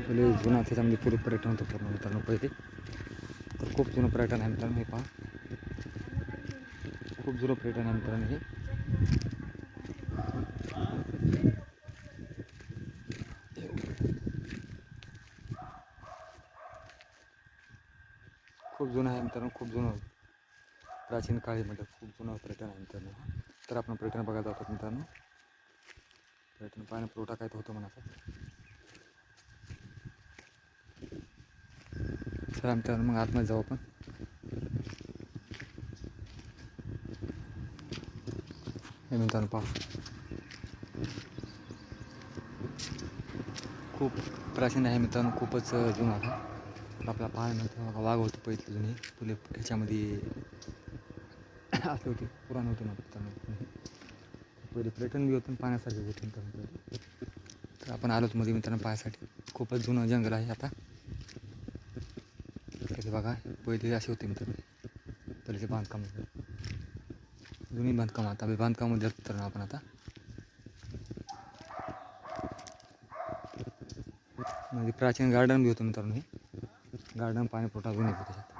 पहिले जुना त्याच्यामध्ये पूर्व पर्यटन होतं पूर्ण मित्रांनो पहिले. तर खूप जुनं पर्यटन आहे मित्रांनो हे पहा. खूप जुनं पर्यटन आहे मित्रांनो हे. खूप जुनं आहे मित्रांनो, खूप जुनं प्राचीन काळीमध्ये खूप जुनं पर्यटन आहे मित्रांनो. तर आपण पर्यटन बघायला जातो मित्रांनो. पर्यटन पाणी पुरवठा काय होतो म्हणाचा. चला मित्रांनो मग आतमध्ये जाऊ आपण. हे मित्रांनो पहा, खूप प्राचीन आहे मित्रांनो, खूपच जुना आहे. आपला पाहायला मिळतो वाघ होतो पहिले जुनी फुले ह्याच्यामध्ये असं होते पुराण होते मित्रांनो. पहिले पर्यटन बी होतं पाहण्यासारखे होते मित्रांनो. तर आपण आलोच मध्ये मित्रांनो पाहायसाठी. खूपच जुनं जंगल आहे आता. त्याचे बघा पहिले असे होते मित्रांनो, पहिलेचे बांधकाम जुनी बांधकाम. आता बांधकामामध्ये मित्रांनो आपण आता म्हणजे प्राचीन गार्डन बी होतं मित्रांनो. हे गार्डन पाणी पुरवठा जुने होते त्याच्यात.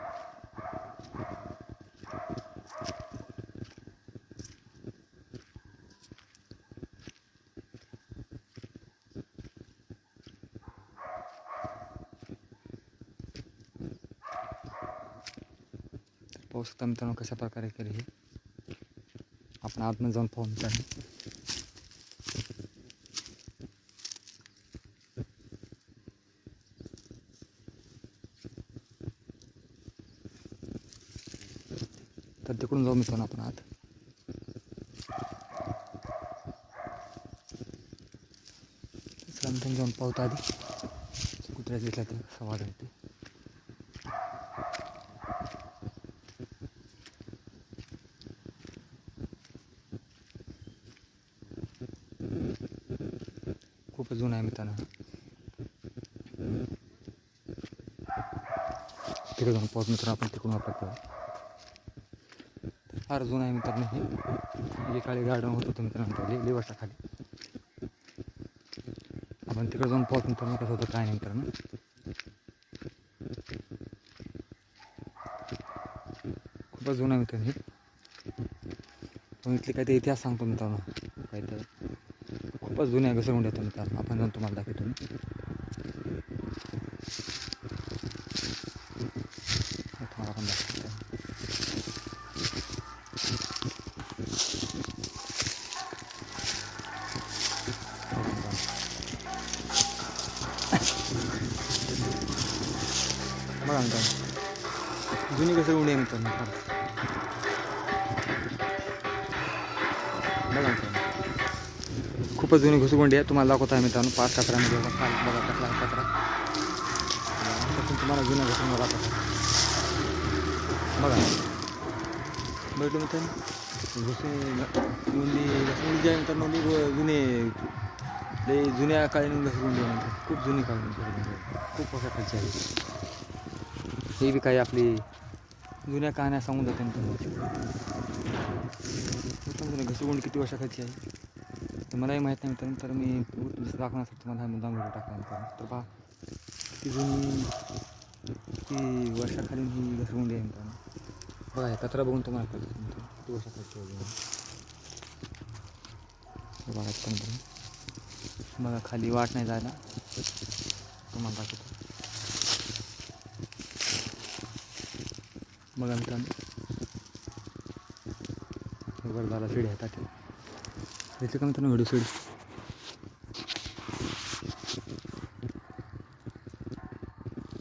पाहू शकता मित्रांनो कशा प्रकारे केले हे. आपण आतमध्ये जाऊन पाहू मित्रांनो. तर तिकडून जाऊ मित्रांनो आपण आत. त्याच्यानंतर जाऊन पाहतो आधी कुत्र्या घेतला ते सवाद होते. खूपच जुनं आहे मित्रांनो. तिकडे जाऊन पाहतो मित्रांनो आपण तिकडून आपल्याकडे. फार जुनं आहे मित्रांनो हे. जे खाली गार्डन होतं मित्रांनो पहिले वर्षाखाली. आपण तिकडे जाऊन पाहतो मित्रांनो कसं होतं काय नाही मित्रांनो. खूपच जुनं आहे मित्रांनो हे. पण इथले काही ते इतिहास सांगतो मित्रांनो. काही तर खूपच जुन्या घसरगुंडी येतो मित्रांनो. आपण जाऊन तुम्हाला दाखवतो मी. तुम्हाला पण दाखवतो. बघा मित्रांनो जुनी घसरगुंडी आहे मित्रांनो. बघा मित्रांनो खूपच जुनी घसरगुंडी आहे. तुम्हाला दाखवत आहे मित्रांनो. 5 कचऱ्यामध्ये बघा कसला आहे कचरा. तुम्हाला जुन्या घसरगुंडी दाखवत आहे. बघा भेटलो मित्रांनो. घसरगुंडी जी आहे मित्रांनो जुने लई जुन्या काळी घसरगुंडी आहे. खूप जुनी काळी घसरगुंडी आहे. खूप वर्षाखालची आहे. हे बी काही आपली जुन्या कहाण्या सांगून जाते मित्रांनो. घसरगुंडी किती वर्षाखालची आहे तर मलाही माहीत नाही मित्रांनो. तर मी दाखवण्यासाठी तुम्हाला हा मुद्दाम व्हिडिओ टाकला मित्रांनो. तर पहा किती जुनी किती वर्षाखाली ही घसरगुंडी आहे मित्रांनो. बघा हे कचरा बघून तुम्हाला कळतं मित्रांनो किती वर्षाखालची आहे. बघा मित्रांनो बघा खाली वाट नाही जायला. तुम्हाला दाखवतो. बघा मित्रांनो वर झाला शिडी हातात त्याचे का मित्रांनो व्हिडिओ शिडी.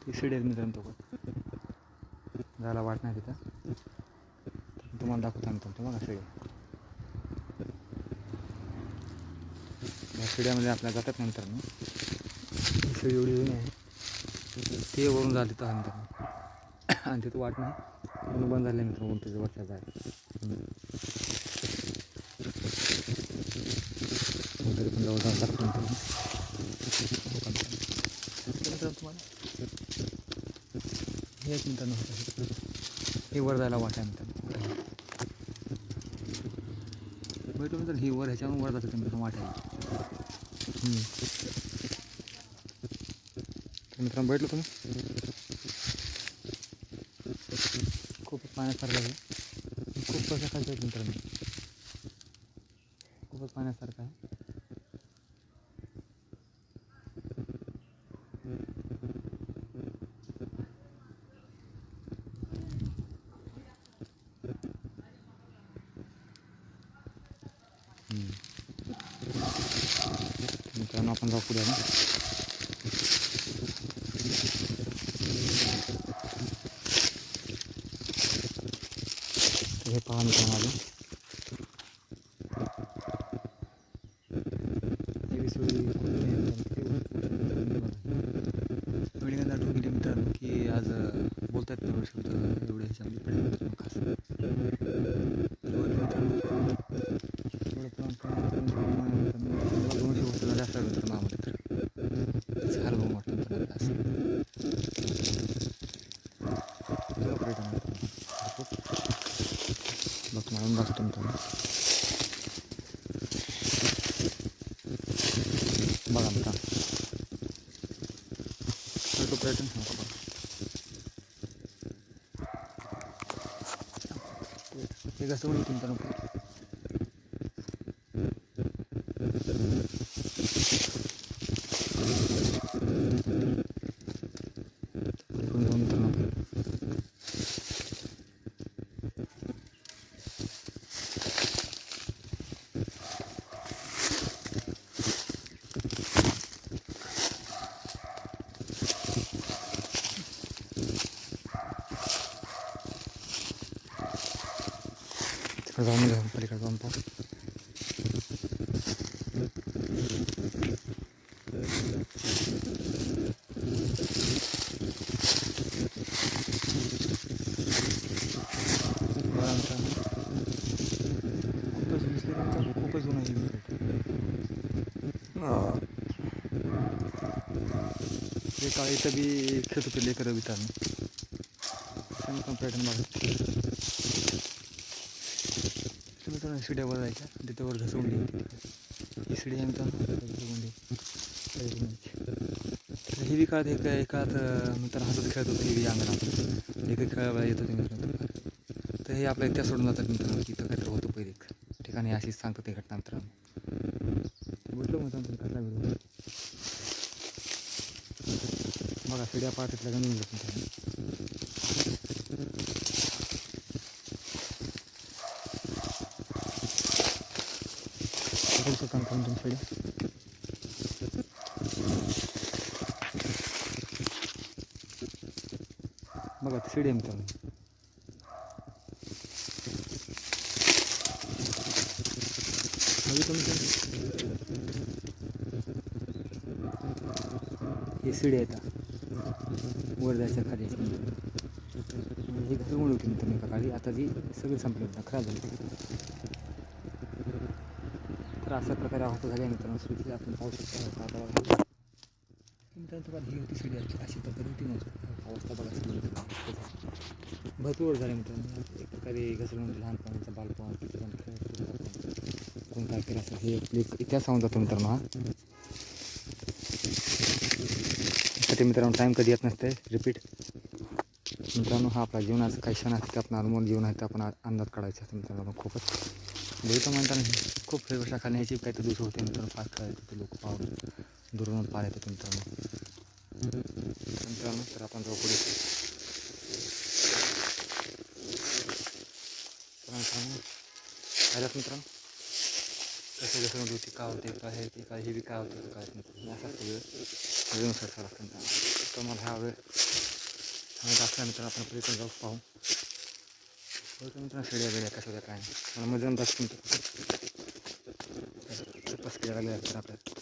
ती शिडी आहेत मित्रांनो. तो झाला वाट नाही तिथं. तुम्हाला दाखवतो मित्रांनो. बघा शिडी. या शिड्यामध्ये आपल्याला जातात ना मित्रांनो. शिडी एवढी जुनी आहे ते वरून झालं तिथं आहे मित्रांनो. आणि तिथं वाट नाही बंद झाले मित्रांनो. उंचीचं वरच्या जाय तरी पण जवळ जाऊ लागतं मित्रांनो. तुम्हाला हे एक मित्रांनो हे वर जायला वाट आहे मित्रांनो. भेटू मित्रांनो ही वर ह्याच्यावरून वर जातं मित्रांनो वाट आहे. मित्रांनो बैठलो तुम्ही खूपच पाण्यासारखं आहे. खूप कसं खायचं आहे मित्रांनो, खूपच पाण्यासारखं आहे. मित्रांनो आपण जाऊ पुढे ना. हे पहा मित्रांनो आले वेळेला दाटून गेले मित्रांनो की आज बोलतात तेवढे शब्द एवढे ह्याच्यामध्ये पडले खास दोनशे वर्ष झाले असतात मित्र मामध्ये तर हार भाऊ वाटतं मित्रांनो असं पर्यटन बघ म्हणून बघतो मित्रांनो. बघा मित्रांनो पर्यटन सांगतो हे कसं होईल मित्रांनो. जाऊन जाऊन पलीकडे जाऊन पाहू. खूपच जुनं आहे ते काळ इथं बी खेळत होते लेकरं विचारणे पण पर्यटन बघा तुम्ही तर शिड्यावर जायच्या तिथं घसवंडी ही शिडी आहे मित्रांनो घसवंडी ही बी काळात एकात मित्रांनो हसत खेळत होतं ही बी अंगणात लेकर खेळायला येत होते मित्रांनो. तर हे आपल्या इतिहास सोडून जातात मित्रांनो की इथं काहीतरी होतं पहिले ठिकाणी अशीच सांगतात ते घटना मित्रांनो. म्हटलं मित्रांनो कसला व्हिडिओ बघा शिड्या पाहतात लगेच निघून जात मित्रांनो. बघा ते शिडी आहे मित्रांनो. हे शिडी आहेत वर जायच्या खाली हे कसं मुळे होती मित्रांनो एका काळी आता जी सगळी संपली होती खराब झाली. तर अशा प्रकारे अवस्था झाली आहे मित्रांनो शिडीची आपण पाहू शकतो. आता मित्रांनो तुम्हाला ही होती शिडी अशी प्रकारे होती नव्हती अवस्था बघा भरपूर झाले मित्रांनो. एक प्रकारे घसरून लहानपणाचं बालपण कोण काय केलं असं हे इतिहास सांगून जातो मित्रांनो. हा ते मित्रांनो टाईम कधी येत नसते रिपीट मित्रांनो. हा आपला जीवनाचा काही क्षण असते आपण अनुभव जीवन आहे ते आपण अंदाज काढायचा असतं मित्रांनो. खूपच बघितलं म्हणताना खूप वेगवेगळ्या खाण्याची काही तर दिवस होते मित्रांनो. फार खेळायचे ते लोक पाहून दुरून पार येतात मित्रांनो. तर आपण जाऊ पुढे मित्रांनो कसं कसं होती का होते काय आहे ते काय हे बी काय होते काय मित्रांनो. असा वेळेनुसार चालू असतं मित्रांनो. तर मला हा वेळ दाखला मित्रांनो आपण पर्यटन जाऊ पाहू बघतो मित्रांनो. शिड्या वेळ्या कशा होत्या काय नाही मला मजा दाखवतो तपास केला लागले तर आपल्याला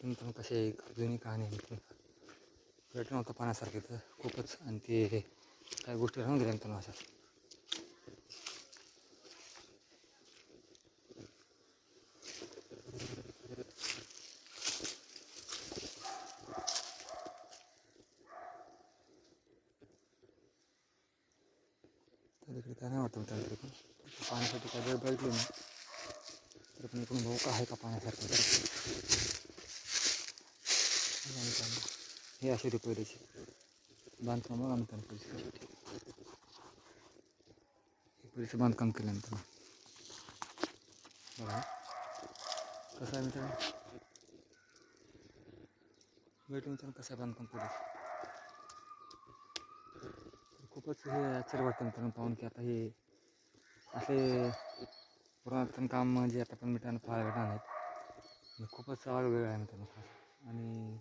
मित्रांनो कसे एक जुनी कहाणी आहे मित्रांनो. पर्यटन होतं पाहण्यासारखे तर खूपच आणि ते काही गोष्टी राहून गेल्या मित्रांनो अशा. तर इकडे काय नाही वाटतं मित्रांनो तरी पण पाण्यासाठी काय वेळ बघितली नाही तर पण इकडून भाऊ का आहे का पाण्यासारखं हे असे होते पहिलेचे बांधकाम बघा मित्रांनो पुरेसे बांधकाम केल्यानंतर बघा कसं आहे मित्रांनो भेटून मित्रांनो कसं आहे बांधकाम पुरेस खूपच हे आश्चर्य वाटतं मित्रांनो पाहून की आता हे असे पुरातन काम म्हणजे आता पण मित्रांनो पाहायला भेटणार नाहीत खूपच वेगळं आहे मित्रांनो आणि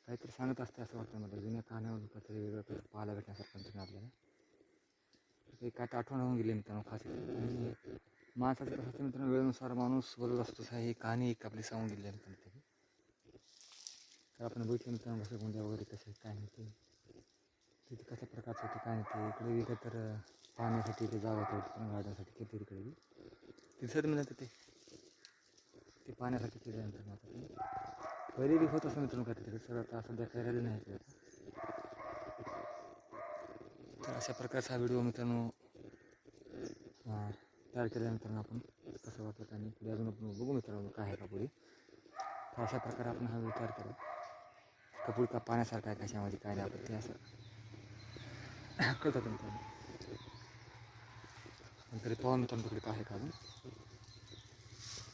काहीतरी सांगत असते असं वाटतं मला जुन्या कहाण्यावर काहीतरी वेगळं पाहायला भेटण्यासारखं मित्रांनो आपल्याला ते काय तर आठवण होऊन गेली मित्रांनो खास आणि माणसाचं कसं असतं मित्रांनो वेळेनुसार माणूस बदलत असतो ही कहाणी एक आपली सांगून गेली आहे मित्रांनो तर आपण बघितलं मित्रांनो कसं गोंड्या वगैरे कसे काय नाही ते तिथे कशा प्रकारचं होते काय नाही ते इकडे विकत तर पाहण्यासाठी ते जागा होतं गार्डनसाठी किती इकडे तिथं म्हणजे ते पाहण्यासाठी केलं मित्रांनो आता ते पहिले बी होत असं मित्रांनो काय तिकडे सर आता सध्या काही राहिलं नाही ते तर अशा प्रकारचा हा व्हिडिओ मित्रांनो तयार केल्यानंतर आपण कसं वाटतं आणि पुढे अजून आपण बघू मित्रांनो काय आहे का पुढे तर अशा प्रकारे आपण हा व्हिडिओ तयार केला कपूर का पाण्यासारखा आहे कशामध्ये काय नाही आपण ते असं कळतं मित्रांनो तरी पाहून मित्रांनो तिकडे काय आहे का अजून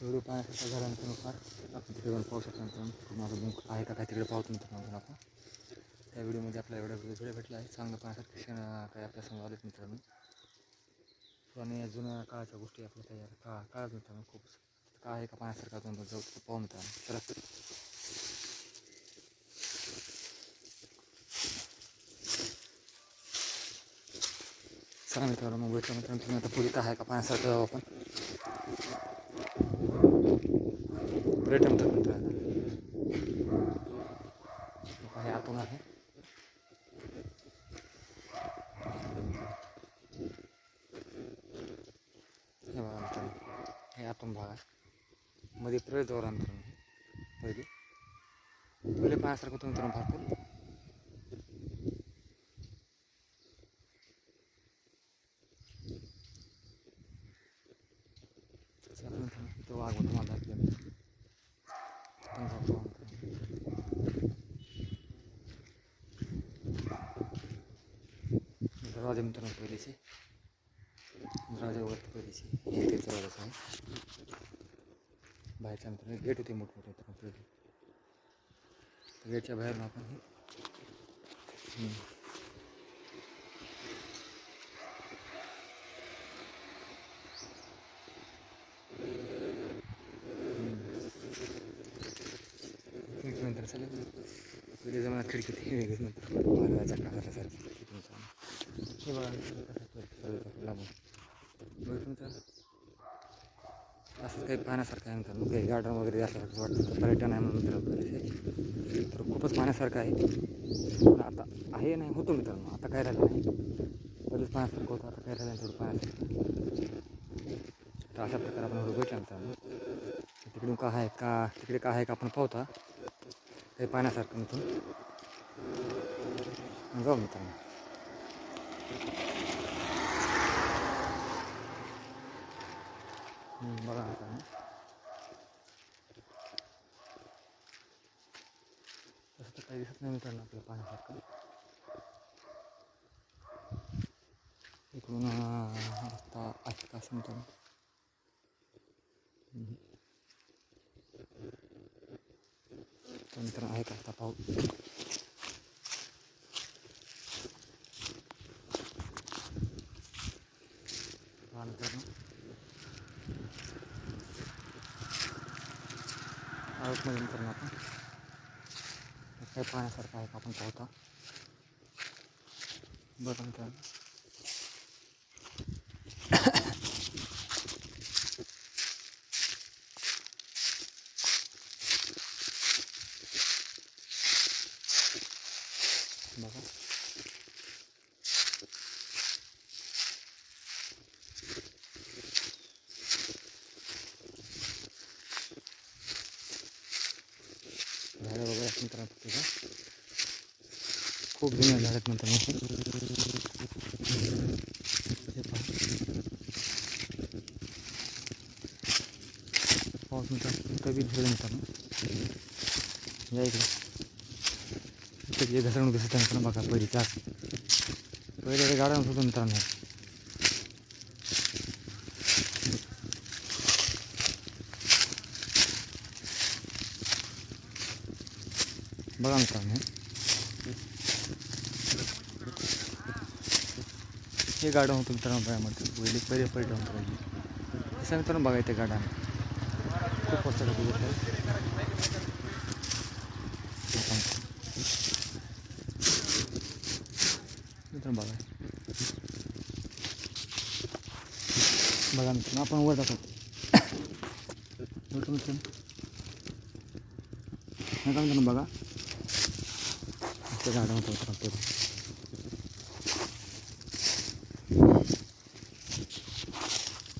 व्हिडिओ पाहण्यासारखा झाल्यानंतर फार आपण तिकडे जाऊन पाहू शकतो मित्रांनो माझं बुक आहे का काय तिकडे पाहतो मित्रांनो आपण त्या व्हिडिओमध्ये आपला एवढा व्हिडिओ भेटला आहे चांगलं पाहण्यासारखं क्षण काय आपल्यासमोर आलेत मित्रांनो आणि जुन्या काळाच्या गोष्टी आपल्या तयार काळात मित्रांनो खूप काय आहे का पाहण्यासारखा जाऊन जाऊ पाहू मित्रांनो चला चला मित्रांनो मग भेटलं मित्रांनो तुम्ही आता पुढे काय आहे का पाहण्यासारखं जाऊ आपण भेटलं मित्रांनो हे आतून आहे हे बघा मित्रांनो हे आतून भाग आहे मध्ये प्रवेश द्वार मित्रांनो पहिले पाहण्यासारखं होतं मित्रांनो भरपूर तो वाघ होतो माझा दरवाजे मित्रांनो पहिलेचे दरवाजावरती पहिलेचे हे ते दरवाजाचं आहे बाहेरच्या मित्रांनो गेट होते मोठमोठे मित्रांनो पहिले गेटच्या बाहेरून आपण हे नंतर चालेल पहिले जमान्यात खिडकी ते वेगळीच नंतर महाराजाच्या काळासारखी खिडकी तुमचा हे बघा लांबून बघितलं तर असंच काही पाहण्यासारखं आहे मित्रांनो काही गार्डन वगैरे असल्यासारखं वाटतं तर पर्यटन आहे म्हणून मित्रांनो तर खूपच पाहण्यासारखं आहे पण आता आहे नाही होतो मित्रांनो आता काय राहिलं नाही पहिलेच पाहण्यासारखं होतं आता काय राहिलं थोडं पाहण्यासारखं तर अशा प्रकारे आपण थोडं भेटलं मित्रांनो तिकडून काय आहे का तिकडे काय आहे का आपण पाहता काही पाहण्यासारखं मिथून जाऊ मित्रांनो बघा मित्रांनो तसं तर काही दिसत नाही मित्रांनो आपल्याला पाहण्यासारखं इकडून रस्ता आहे का असं मित्रांनो मित्रांनो आहे का आता पाहू मित्रांनो आऊटमध्ये मित्रांनो आपण काही पाहण्यासारखं आहे का आपण पाहता बरं मित्रांनो बघा झाडं वगैरे असं मित्रांनो तिथं खूप जुन्या झाड आहेत मित्रांनो हे पहा इथं बी दिसलं मित्रांनो. या इकडे इथं जे घसरण दिसत आहे मित्रांनो बघा. पहिले गाड्या होतो मित्रांनो. बघा मित्रांनो हे गार्डन होतं मित्रांनो बघामध्ये. पहिले पर्यटन होतं पाहिजे तसं मित्रांनो बघा. इथे गार्डन खूप मस्त मित्रांनो बघा. बघा मित्रांनो आपण वर जातो मित्रांनो बघा. इथे गार्डन होतं मित्रांनो.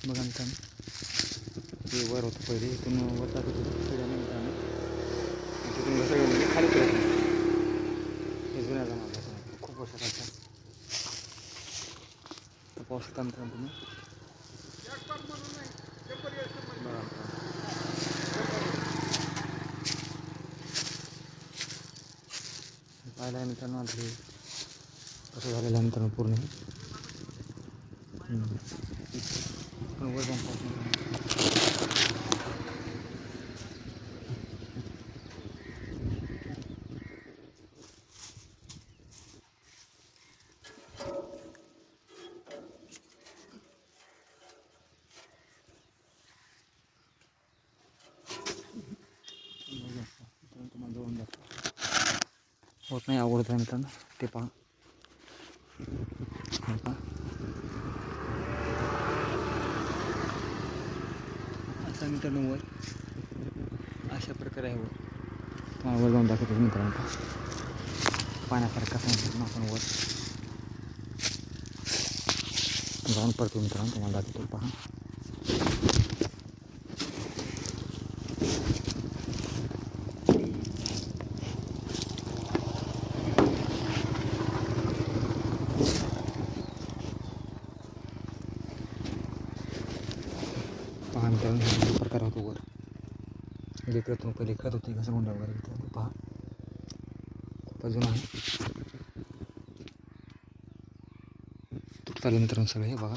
बघा मित्रांनो हे वर होतं पहिले. इथून वर जात होतं मित्रांनो. तिथून कसं गेलं खाली फिरत हे जुन्या जमान्यात खूप वर्ष चालतात. तर पाऊस होता मित्रांनो तुम्ही बघा. पाहिलं आहे मित्रांनो आता हे कसं झालेलं आहे मित्रांनो पूर्ण. पण वर जाऊन पाऊस तुम्हाला दोन होत नाही. आवडत आहे मित्रांनो ते पहा. असा मित्रांनो वर अशा प्रकारे आहे वर. तुम्हाला वर जाऊन दाखवतो मित्रांनो. पाण्यासारखं कसं मित्रांनो आपण वर जाऊन पडतो मित्रांनो. तुम्हाला दाखवतो पहा. पहा मित्रांनो हा प्रकार होतो वर. लेकरातून पहिले खेळत होते घसरगुंड्या वगैरे मित्रांनो पहा. खूप अजून आहे तुटताले मित्रांनो सगळे. हे बघा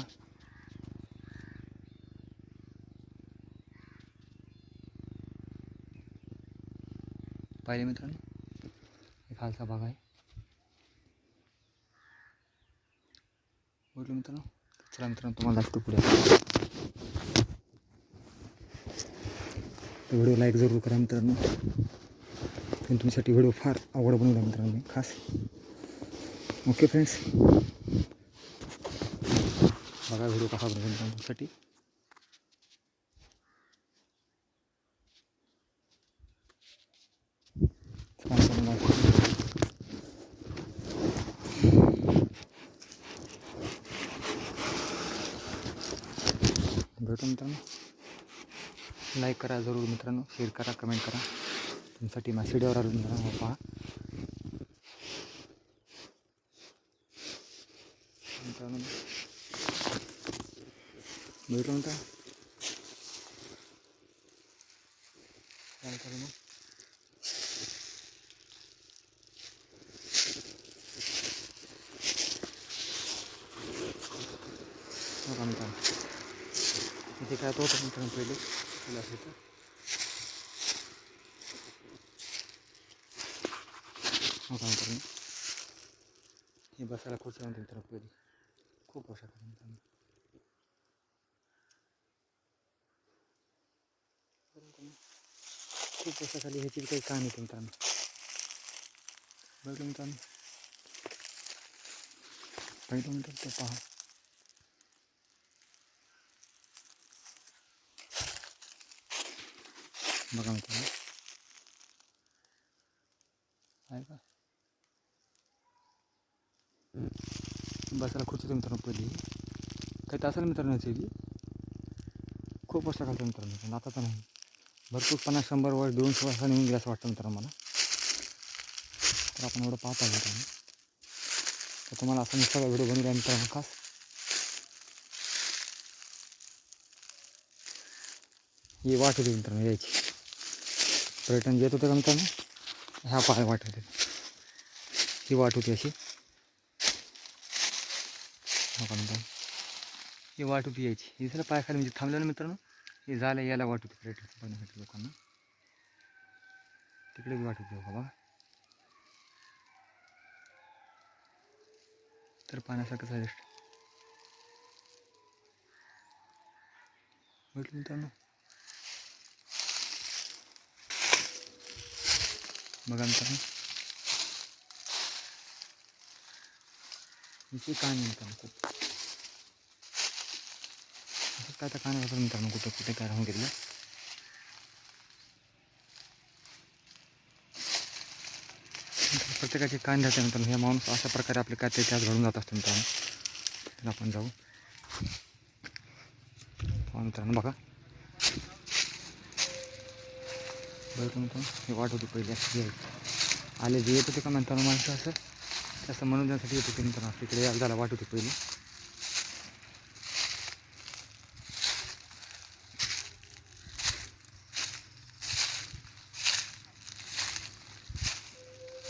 पाहिले मित्रांनो हे खालचा भाग आहे. बोललो मित्रांनो. चला मित्रांनो तुम्हाला दाखवतो पुढे. व्हिडिओ लाईक जरूर करा मित्रांनो. तुमच्यासाठी व्हिडिओ फार आवड बनवला मित्रांनो मी खास. ओके फ्रेंड्स बघा व्हिडिओ कसा बनवला मित्रांनो तुमच्यासाठी. भेटू मित्रांनो. लाईक करा जरूर मित्रांनो. शेअर करा कमेंट करा. तुमच्यासाठी माझ्या व्हिडिओवर आलो मित्रांनो पहा. मित्रांनो भेटू मित्रांनो. चालतं मग. बघा मित्रांनो इथे काय होतं मित्रांनो पहिले तुला असायचं. बघा मित्रांनो हे बसायला खुर्ची म्हणते मित्रांनो पहिले. खूप वर्षात मित्रांनो. खूप वर्षाखाली ह्याची काही कहाणी होती मित्रांनो. बघा मित्रांनो पहिलं मित्रांनो ते पहा. बघा मित्रांनो आहे का बसायला खुर्ची होती मित्रांनो पहिली. काही तासाला मित्रांनो याची खूप वर्ष खालतं मित्रांनो. आता तर नाही. भरपूर 50-100 वर्ष 200 वर्षांनी येऊन गेलं असं वाटतं मित्रांनो मला. तर आपण एवढं पाहत आहे मित्रांनो. तर तुम्हाला असं सगळा व्हिडिओ बनवला मित्रांनो खास. ही वाट होती मित्रांनो यायची. पर्यटन येत होतं का मित्रांनो, ह्या पाय वाट होते. ही वाट होती अशी मित्रांनो, ही वाट होती यायची. ही सर पाय खाली म्हणजे थांबलं ना मित्रांनो, हे झालं यायला वाट होती पर्यटन बघण्यासाठी लोकांना. तिकडे बी वाट होती बघा. तर पाहण्यासारखंच आहे भेटलं मित्रांनो. बघा मित्रांनो, हिची कहाणी मित्रांनो खूप काय तर कहाणी होतं मित्रांनो, कुठं कुठे काय राहून गेलं. प्रत्येकाची कहाणी राहते मित्रांनो. हे माणूस अशा प्रकारे आपले काय ते त्यात घडून जात असतो मित्रांनो. तर आपण जाऊ मित्रांनो. बघा बघतो मित्रांनो, हे वाट होती पहिले अशी आले जे येत होते का मित्रांनो माणसं असं तसं मनोरंजनासाठी येत होते मित्रांनो. तिकडे यायला वाट होती पहिली.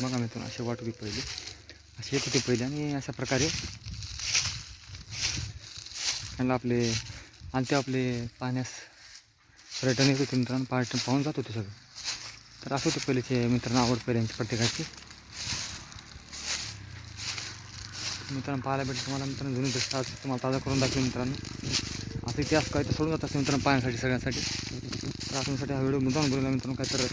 बघा मित्रांनो, अशी वाट होती पहिली, अशी येत होती पहिले. आणि अशा प्रकारे त्यांना आपले आणि ते आपले पाहण्यास पर्यटन येत होते मित्रांनो. पर्यटन पाहून जात होते सगळं. तर असं होतं पहिलेचे मित्रांनो, आवड पहिल्यांची प्रत्येकाची. मित्रांनो पाहायला भेटलं तुम्हाला मित्रांनो, जुनी दृश्य आज तुम्हाला ताजा करून दाखवेल मित्रांनो. असं इतिहास काय तर सोडून जात असते मित्रांनो पाहण्यासाठी सगळ्यांसाठी. तर आपल्यासाठी हा व्हिडिओ मुद्दाम बोलला मित्रांनो. काय तर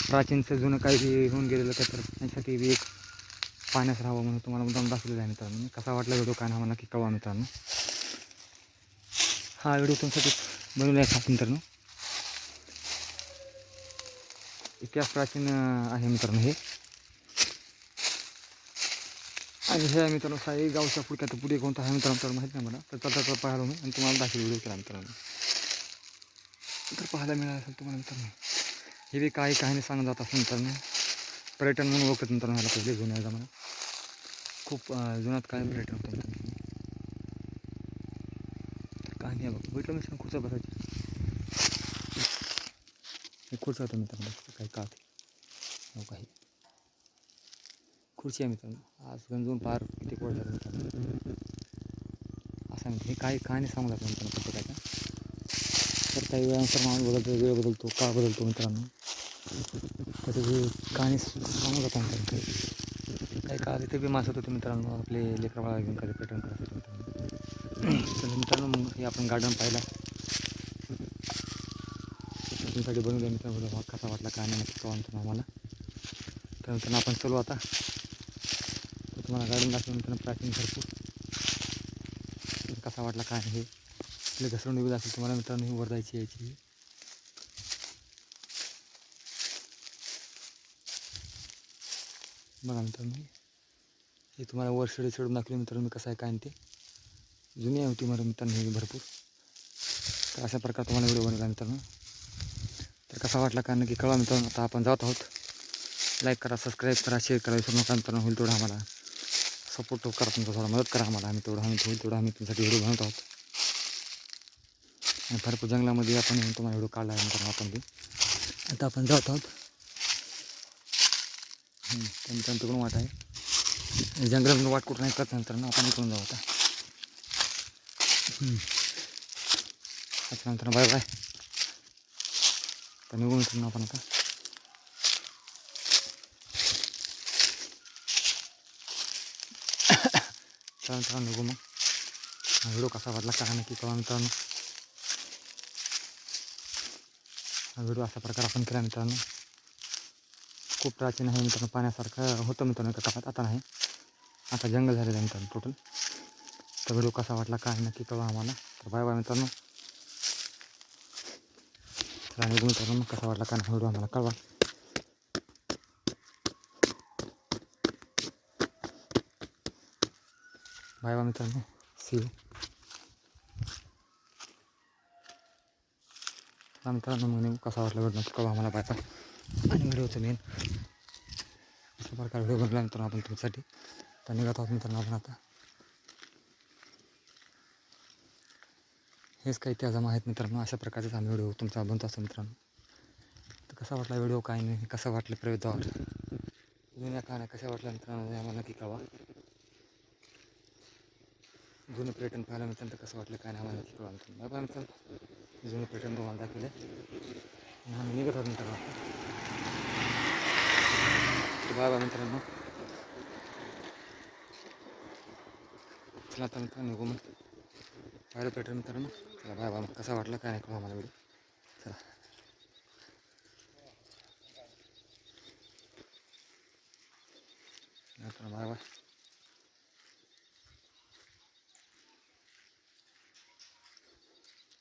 प्राचीनचं जुनं काही बी होऊन गेलेलं काय तर त्यासाठी बी एक पाहण्यास राहावं म्हणून तुम्हाला मुद्दाम दाखवलेलं आहे मित्रांनो. कसा वाटला व्हिडिओ काय आम्हाला नक्की कळवा मित्रांनो. हा व्हिडिओ तुमच्यासाठी बनवला आहे खास मित्रांनो. इतिहास प्राचीन आहे मित्रांनो हे. आणि हे मित्रांनो साई गावच्या पुढे तर पुढे कोणता आहे मित्रांनो माहीत नाही मला. तर चलता पाहायला मी आणि तुम्हाला दाखवले व्हिडिओ केला मित्रांनो. तर पाहायला मिळालं असेल तुम्हाला मित्रांनो. हे बी काही कहाणी सांगत जात असं मित्रांनो. पर्यटन म्हणून ओळखत मित्रांनो ह्याला पहिले जुन्या जमान्यात. खूप जुन्यात काय पर्यटन होतं मित्रांनो. कहाणी आहे बघ भेटलं मित्रांनो. खुर्च्या बसायची हे खुर्चं होतं मित्रांनो. काही का हो काही खुर्ची आहे मित्रांनो. आज गंजून पार किती कोळ झालं मित्रांनो. असं मित्र हे काही कहाणी सांगू जातो मित्रांनो प्रत्येकाच्या. तर काही वेळानुसार माणूस बदलतो, वेळ बदलतो, काळ बदलतो मित्रांनो. त्याची कहाणी सांगू जातो मित्रांनो. काही काळ तिथे बी मासत होते मित्रांनो. आपले लेकरं बाळा घेऊन काही पर्यटन करत होते मित्रांनो. तर मित्रांनो मग हे आपण गार्डन पाहिला तुमच्यासाठी बनवलं मित्रांनो. कसा वाटला काय नाही नक्की कळवा मित्रांनो आम्हाला. तर मित्रांनो आपण चलू आता. तर तुम्हाला गार्डन दाखवून मित्रांनो प्राचीन भरपूर. कसा वाटला काय हे आपले घसरून निघत असेल तुम्हाला मित्रांनो. ही वर जायची यायची बघा मित्रांनो. हे तुम्हाला वर शिडी चढून दाखवले मित्रांनो मी कसं आहे काय ते. जुनी होती मला मित्रांनो हे भरपूर. तर अशा प्रकारे तुम्हाला व्हिडिओ बनवला मित्रांनो. तर कसा वाटला काय नक्की कळवा मित्रांनो. आता आपण जात आहोत. लाईक करा, सबस्क्राईब करा, शेअर करा विसरू नका मित्रांनो. होईल तेवढं आम्हाला सपोर्ट करा, तुमचा थोडा मदत करा आम्हाला. होईल तेवढं आम्ही तुमच्यासाठी व्हिडिओ बनवत आहोत. आणि भरपूर जंगलामध्ये आपण येऊन तुम्हाला व्हिडिओ काढला आहे मित्रांनो आपण बी. आता आपण जात आहोत. मित्रांनो तिकडून वाट आहे. जंगलातून वाट कुठं नाही करत मित्रांनो. आपण इकडून जाऊ आता. अच्छा मित्रांनो बाय बाय. तर निघू मित्रांनो आपण आता. चला मित्रांनो निघू मग. व्हिडिओ कसा वाटला काय नक्की कळवा मित्रांनो. हा व्हिडिओ अशा प्रकारे आपण केला मित्रांनो. खूप प्राचीन आहे मित्रांनो. पाण्यासारखं होतं मित्रांनो एका काळात. आता नाही, आता जंगल झालेलं आहे मित्रांनो टोटल. तर व्हिडिओ कसा वाटला काय नक्की कळवा आम्हाला. तर बाय बाय मित्रांनो. चला निघू मित्रांनो. मग कसा वाटला काय व्हिडिओ आम्हाला कळवा. बाय बाय मित्रांनो. See you. चला मित्रांनो मग निघू. कसा वाटला व्हिडिओ कळवा आम्हाला. Bye bye. आणि व्हिडिओचं मेन अशा प्रकारे व्हिडिओ बनवला मित्रांनो आपण तुमच्यासाठी. तर निघत आहोत मित्रांनो आपण आता. हेच काही त्या जमा आहेत मित्रांनो. अशा प्रकारचा आम्ही व्हिडिओ तुमचा बनतो असतो मित्रांनो. तर कसा वाटला व्हिडिओ काय नाही, कसं वाटलं प्रवेश द्वार जुन्या कहाण्या कशा वाटल्या मित्रांनो हे आम्हाला नक्की कळवा. जुनं पर्यटन पाहायला मित्रांनो कसं वाटलं काय नाही आम्हाला नक्की कळवा मित्रांनो. बाय मित्रांनो, जुनं पर्यटन तुम्हाला दाखवलं आणि आम्ही निघत आहोत मित्रांनो. बाय बाय मित्रांनो. चला आता मित्रांनो निघू मग पाहिलं पर्यटन मित्रांनो. चला बाय बाय. कसा वाटला काय नाही कळवा आम्हाला व्हिडिओ. चला मित्रांनो बाय बाय.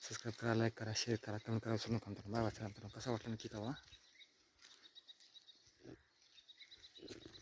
सबस्क्राईब करा, लाईक करा, शेअर करा, कमेंट करा विसरू नका मित्रांनो. Bye bye. चला मित्रांनो कसा वाटला नक्की कळवा.